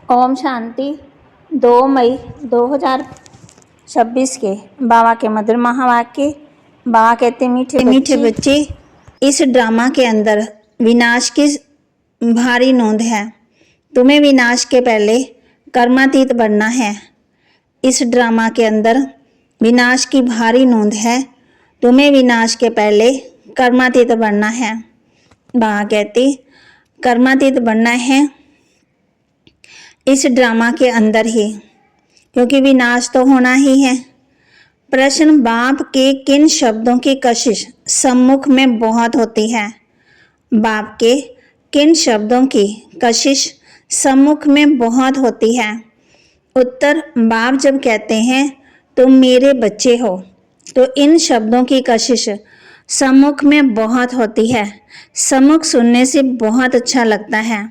ओम शांति। 2 मई 2026 के बाबा के मधुर महावाक्य। बाबा कहते मीठे बच्चे, इस ड्रामा के अंदर विनाश की भारी नोंद है। तुम्हें विनाश के पहले कर्मातीत बनना है। इस ड्रामा के अंदर विनाश की भारी नोंद है। तुम्हें विनाश के पहले कर्मातीत बनना है। बाबा कहते कर्मातीत बनना है इस ड्रामा के अंदर ही, क्योंकि विनाश तो होना ही है। प्रश्न, बाप के किन शब्दों की कशिश सम्मुख में बहुत होती है? बाप के किन शब्दों की कशिश सम्मुख में बहुत होती है? उत्तर, बाप जब कहते हैं तुम मेरे बच्चे हो, तो इन शब्दों की कशिश सम्मुख में बहुत होती है। सम्मुख सुनने से बहुत अच्छा लगता है।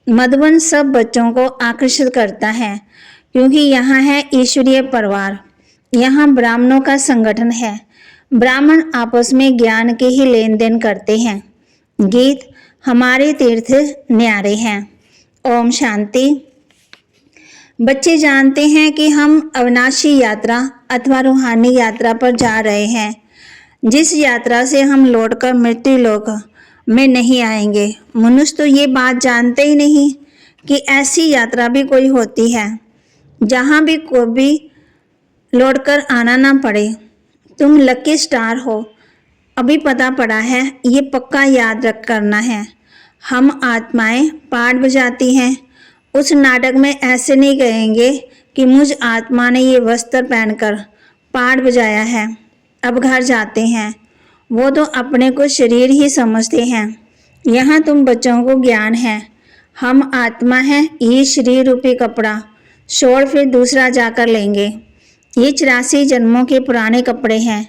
मधुबन सब बच्चों को आकर्षित करता है, क्योंकि यहाँ है ईश्वरीय परिवार। यहाँ ब्राह्मणों का संगठन है। ब्राह्मण आपस में ज्ञान के ही लेन देन करते हैं। गीत, हमारे तीर्थ न्यारे हैं। ओम शांति। बच्चे जानते हैं कि हम अविनाशी यात्रा अथवा रूहानी यात्रा पर जा रहे हैं, जिस यात्रा से हम लौटकर मृत्यु लोक में नहीं आएंगे। मनुष्य तो ये बात जानते ही नहीं कि ऐसी यात्रा भी कोई होती है, जहाँ भी कभी लौटकर आना ना पड़े। तुम लकी स्टार हो, अभी पता पड़ा है, ये पक्का याद रख करना है। हम आत्माएं पाठ बजाती हैं। उस नाटक में ऐसे नहीं कहेंगे कि मुझ आत्मा ने ये वस्त्र पहनकर पाठ बजाया है, अब घर जाते हैं। वो तो अपने को शरीर ही समझते हैं। यहाँ तुम बच्चों को ज्ञान है, हम आत्मा हैं, ये शरीर रूपी कपड़ा छोड़ फिर दूसरा जाकर लेंगे। ये 84 जन्मों के पुराने कपड़े हैं,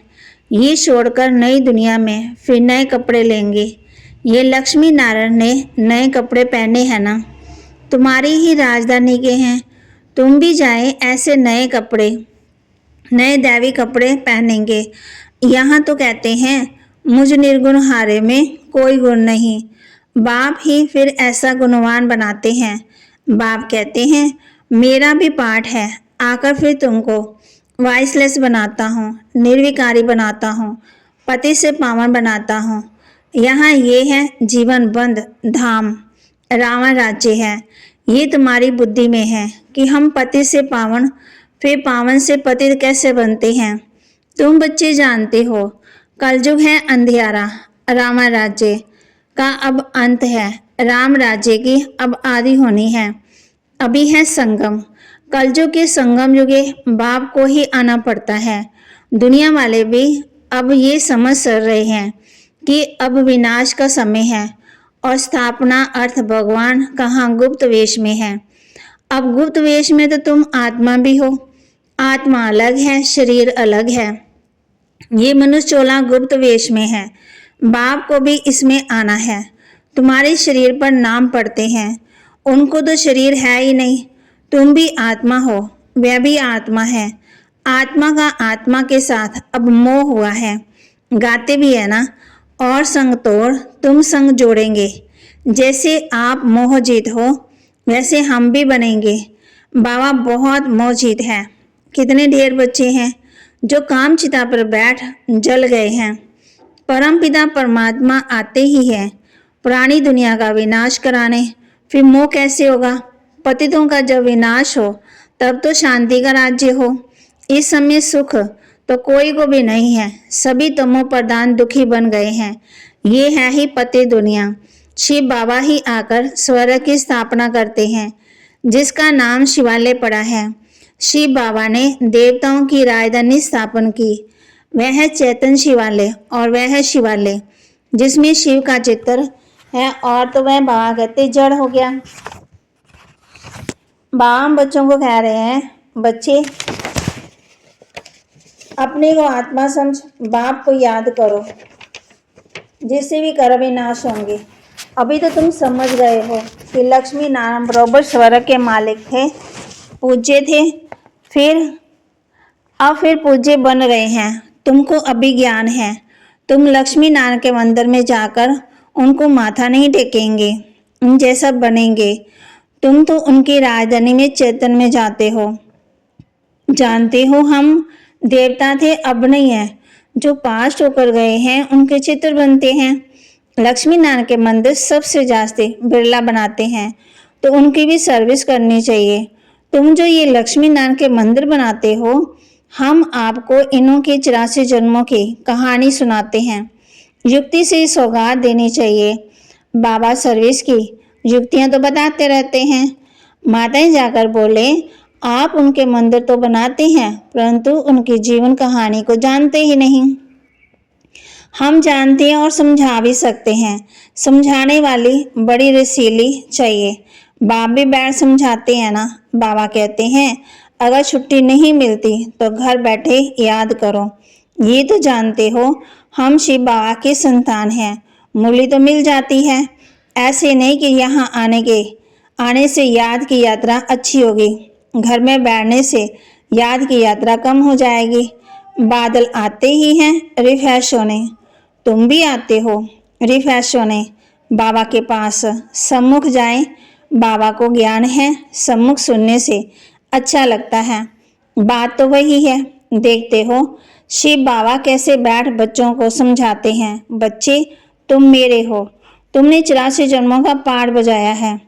ये छोड़कर नई दुनिया में फिर नए कपड़े लेंगे। ये लक्ष्मी नारायण ने नए कपड़े पहने हैं ना, तुम्हारी ही राजधानी के हैं। तुम भी जाए ऐसे नए कपड़े, नए दैवी कपड़े पहनेंगे। यहाँ तो कहते हैं मुझ निर्गुण हारे में कोई गुण नहीं। बाप ही फिर ऐसा गुणवान बनाते हैं। बाप कहते हैं मेरा भी पाठ है, आकर फिर तुमको वाइसलेस बनाता हूँ, निर्विकारी बनाता हूँ, पति से पावन बनाता हूँ। यहाँ ये है जीवन बंद धाम, रावण राज्य है। ये तुम्हारी बुद्धि में है कि हम पति से पावन फिर पावन से पति कैसे बनते हैं। तुम बच्चे जानते हो कलयुग है अंधियारा, रावण राज्य का अब अंत है, राम राज्य की अब आदि होनी है। अभी है संगम, कलयुग के संगम युगे बाप को ही आना पड़ता है। दुनिया वाले भी अब ये समझ रहे हैं कि अब विनाश का समय है और स्थापना अर्थ भगवान कहाँ गुप्त वेश में है। अब गुप्त वेश में तो तुम आत्मा भी हो। आत्मा अलग है, शरीर अलग है। ये मनुष्य चोला गुप्त वेश में है। बाप को भी इसमें आना है। तुम्हारे शरीर पर नाम पड़ते हैं, उनको तो शरीर है ही नहीं। तुम भी आत्मा हो, वह भी आत्मा है। आत्मा का आत्मा के साथ अब मोह हुआ है। गाते भी है ना, और संग तोड़ तुम संग जोड़ेंगे। जैसे आप मोह जीत हो, वैसे हम भी बनेंगे। बाबा बहुत मोह जीत है। कितने ढेर बच्चे हैं जो काम चिता पर बैठ जल गए हैं। परम पिता परमात्मा आते ही है पुरानी दुनिया का विनाश कराने। फिर मोह कैसे होगा? पतितों का जब विनाश हो तब तो शांति का राज्य हो। इस समय सुख तो कोई को भी नहीं है, सभी तमो प्रधान दुखी बन गए हैं। ये है ही पति दुनिया। शिव बाबा ही आकर स्वर्ग की स्थापना करते हैं, जिसका नाम शिवालय पड़ा है। शिव बाबा ने देवताओं की राजधानी स्थापन की, वह है चैतन्य शिवालय, और वह है शिवालय जिसमें शिव का चित्र है। और तो वह बाबा कहते जड़ हो गया। बाबा बच्चों को कह रहे हैं, बच्चे अपने को आत्मा समझ बाप को याद करो, जिससे भी कर्म विनाश होंगे। अभी तो तुम समझ गए हो कि लक्ष्मी नारायण बरोबर स्वर्ग के मालिक थे, पूज्य थे, फिर पूज्य बन रहे हैं। तुमको अभी ज्ञान है। तुम लक्ष्मी नारायण के मंदिर में जाकर उनको माथा नहीं टेकेंगे, उन जैसा बनेंगे। तुम तो उनकी राजधानी में चेतन में जाते हो। जानते हो हम देवता थे, अब नहीं है। जो पास्ट होकर गए हैं उनके चित्र बनते हैं। लक्ष्मी नारायण के मंदिर सबसे जास्ती बिरला बनाते हैं, तो उनकी भी सर्विस करनी चाहिए। तुम जो ये लक्ष्मी नारायण के मंदिर बनाते हो, हम आपको इन्हों के 84 जन्मों की कहानी सुनाते हैं। युक्ति से सौगात देनी चाहिए। बाबा सर्विस की युक्तियां तो बताते रहते हैं। माताएं जाकर बोले, आप उनके मंदिर तो बनाते हैं परंतु उनकी जीवन कहानी को जानते ही नहीं। हम जानते हैं और समझा भी सकते हैं। समझाने वाली बड़ी रसीली चाहिए। बाप भी बैठ समझाते हैं ना। बाबा कहते हैं, अगर छुट्टी नहीं मिलती तो घर बैठे याद करो। ये तो जानते हो हम शिव बाबा के संतान हैं। मूली तो मिल जाती है। ऐसे नहीं कि यहाँ आने से याद की यात्रा अच्छी होगी, घर में बैठने से याद की यात्रा कम हो जाएगी। बादल आते ही हैं रिफ्रेश होने। तुम भी आते हो रिफ्रेश होने बाबा के पास। सम्मुख जाएं, बाबा को ज्ञान है, सम्मुख सुनने से अच्छा लगता है। बात तो वही है। देखते हो शिव बाबा कैसे बैठ बच्चों को समझाते हैं। बच्चे, तुम मेरे हो। तुमने 84 जन्मों का पाठ बजाया है।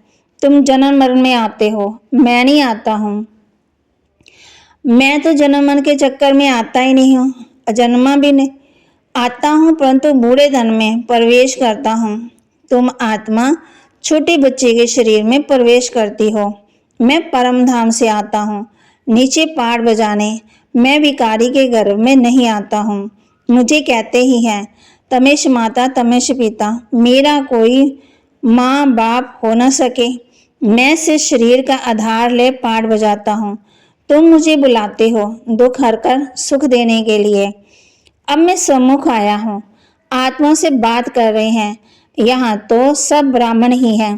तुम जन्म मरण में आते हो, मैं नहीं आता हूँ। मैं तो जन्म मरण के चक्कर में आता ही नहीं हूँ, अजन्मा भी नहीं आता हूँ, परंतु बूढ़े धन में प्रवेश करता हूँ। तुम आत्मा छोटे बच्चे के शरीर में प्रवेश करती हो। मैं परम धाम से आता हूँ नीचे पाठ बजाने। मैं भिखारी के गर्भ में नहीं आता हूँ। मुझे कहते ही हैं, तमेश माता तमेश पिता, मेरा कोई माँ बाप हो न सके। मैं सिर्फ शरीर का आधार ले पाठ बजाता हूँ। तुम मुझे बुलाते हो दुख हरकर सुख देने के लिए। अब मैं सम्मुख आया हूँ, आत्मा से बात कर रहे हैं। यहाँ तो सब ब्राह्मण ही हैं।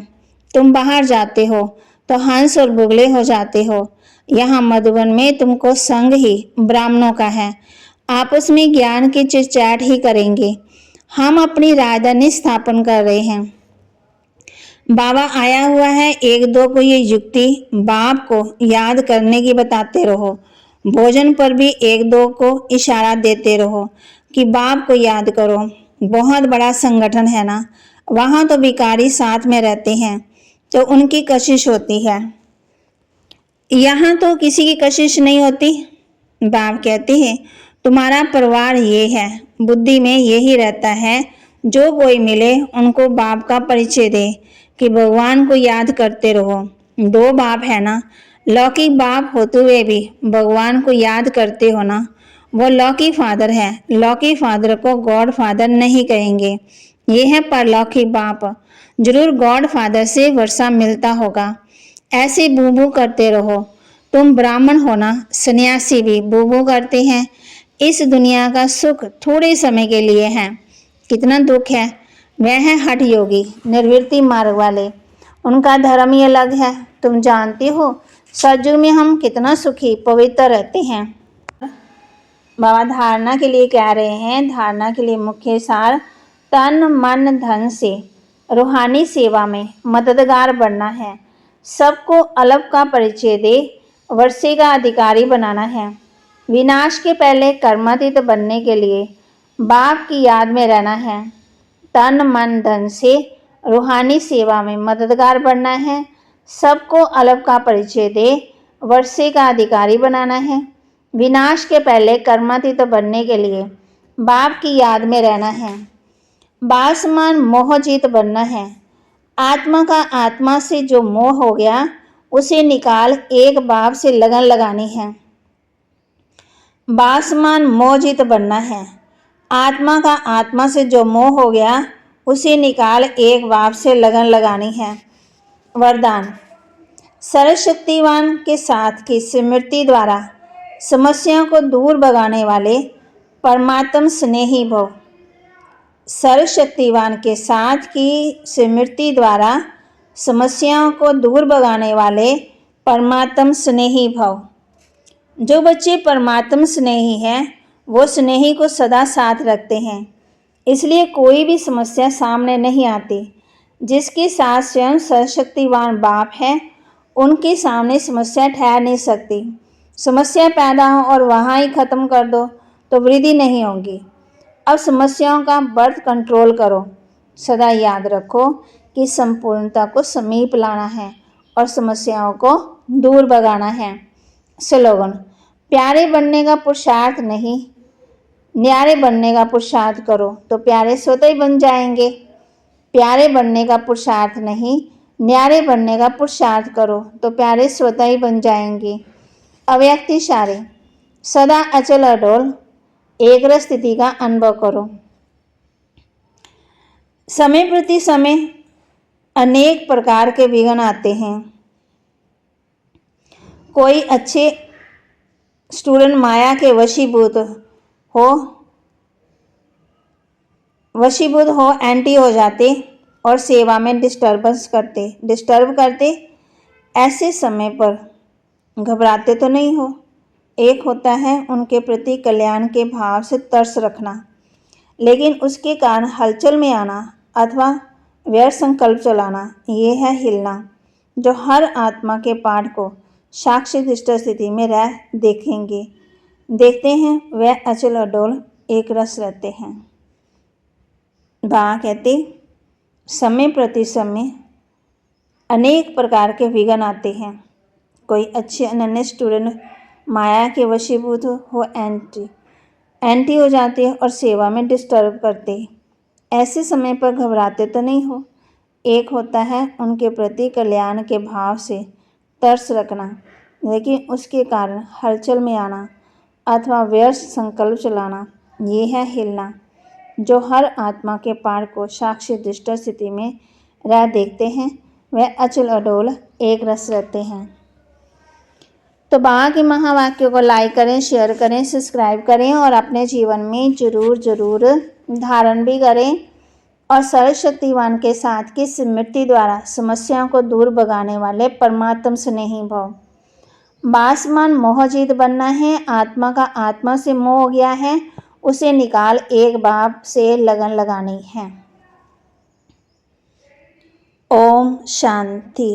तुम बाहर जाते हो तो हंस और बुगले हो जाते हो। यहाँ मधुबन में तुमको संग ही ब्राह्मणों का है। आपस में ज्ञान की चिटचाट ही करेंगे। हम अपनी राजधानी स्थापन कर रहे हैं। बाबा आया हुआ है, एक दो को ये युक्ति बाप को याद करने की बताते रहो। भोजन पर भी एक दो को इशारा देते रहो कि बाप को याद करो। बहुत बड़ा संगठन है ना, वहाँ तो भिखारी साथ में रहते हैं तो उनकी कशिश होती है। यहाँ तो किसी की कशिश नहीं होती। बाप कहते हैं, तुम्हारा परिवार ये है, बुद्धि में यही रहता है। जो कोई मिले उनको बाप का परिचय दे कि भगवान को याद करते रहो। दो बाप है ना, लौकिक बाप होते हुए भी भगवान को याद करते हो ना, वो लौकिक फादर है। लौकिक फादर को गॉड फादर नहीं कहेंगे, ये है परलौकिक बाप। जरूर गॉड फादर से वर्षा मिलता होगा। ऐसे बूबू करते रहो। तुम ब्राह्मण होना, सन्यासी भी बूबू करते हैं। इस दुनिया का सुख थोड़े समय के लिए है। कितना दुख है। वह है हठ योगी, निर्वृत्ति मार्ग वाले, उनका धर्म ही अलग है। तुम जानती हो सतयुग में हम कितना सुखी पवित्र रहते हैं। बाबा धारणा के लिए कह रहे हैं, धारणा के लिए मुख्य सार तन मन धन से रूहानी सेवा में मददगार बनना है। सबको अलग का परिचय दे, वर्षे का अधिकारी बनाना है। विनाश के पहले कर्मातीत बनने के लिए बाप की याद में रहना है। तन मन धन से रूहानी सेवा में मददगार बनना है। सबको अलग का परिचय दे, वर्षे का अधिकारी बनाना है। विनाश के पहले कर्मातीत बनने के लिए बाप की याद में रहना है। बासमान मोहजीत बनना है। आत्मा का आत्मा से जो मोह हो गया उसे निकाल एक बाप से लगन लगानी है। बासमान मोहजीत बनना है। आत्मा का आत्मा से जो मोह हो गया उसे निकाल एक बाप से लगन लगानी है। वरदान, सर्वशक्तिवान के साथ की स्मृति द्वारा समस्याओं को दूर भगाने वाले परमात्म स्नेही भव। सर्वशक्तिवान के साथ की स्मृति द्वारा समस्याओं को दूर भगाने वाले परमात्म स्नेही भव। जो बच्चे परमात्म स्नेही हैं वो स्नेही को सदा साथ रखते हैं, इसलिए कोई भी समस्या सामने नहीं आती। जिसके साथ स्वयं सर्वशक्तिवान बाप है उनके सामने समस्या ठहर नहीं सकती। समस्या पैदा हो और वहाँ ही ख़त्म कर दो तो वृद्धि नहीं होगी। अब समस्याओं का बर्थ कंट्रोल करो। सदा याद रखो कि संपूर्णता को समीप लाना है और समस्याओं को दूर भगाना है। स्लोगन: प्यारे बनने का पुरुषार्थ नहीं, न्यारे बनने का पुरुषार्थ करो तो प्यारे स्वतः ही बन जाएंगे। प्यारे बनने का पुरुषार्थ नहीं, न्यारे बनने का पुरुषार्थ करो तो प्यारे स्वतः ही बन जाएंगे। अव्यक्त इशारे: सदा अचल अडोल एक रस स्थिति का अनुभव करो। समय प्रति समय अनेक प्रकार के विघ्न आते हैं। कोई अच्छे स्टूडेंट माया के वशीभूत हो एंटी हो जाते और सेवा में डिस्टर्ब करते। ऐसे समय पर घबराते तो नहीं हो। एक होता है उनके प्रति कल्याण के भाव से तरस रखना, लेकिन उसके कारण हलचल में आना अथवा व्यर्थ संकल्प चलाना, ये है हिलना, जो हर आत्मा के पाठ को साक्षी दृष्ट स्थिति में रह देखते हैं वह अचल अडोल एक रस रहते हैं। बाबा कहते समय प्रति समय अनेक प्रकार के विघ्न आते हैं। कोई अच्छे अनन्य स्टूडेंट माया के वशीभूत हो एंटी हो जाते और सेवा में डिस्टर्ब करते। ऐसे समय पर घबराते तो नहीं हो। एक होता है उनके प्रति कल्याण के भाव से तरस रखना, लेकिन उसके कारण हलचल में आना अथवा व्यर्थ संकल्प चलाना, ये है हिलना, जो हर आत्मा के पार को साक्षी दृष्ट स्थिति में रह देखते हैं वह अचल अडोल एक रस रहते हैं। तो बाबा के महावाक्यों को लाइक करें, शेयर करें, सब्सक्राइब करें और अपने जीवन में जरूर धारण भी करें। और सर्वशक्तिवान के साथ की स्मृति द्वारा समस्याओं को दूर भगाने वाले परमात्म स्नेही भव। बासमान मोहजीत बनना है। आत्मा का आत्मा से मोह हो गया है, उसे निकाल एक बाप से लगन लगानी है। ओम शांति।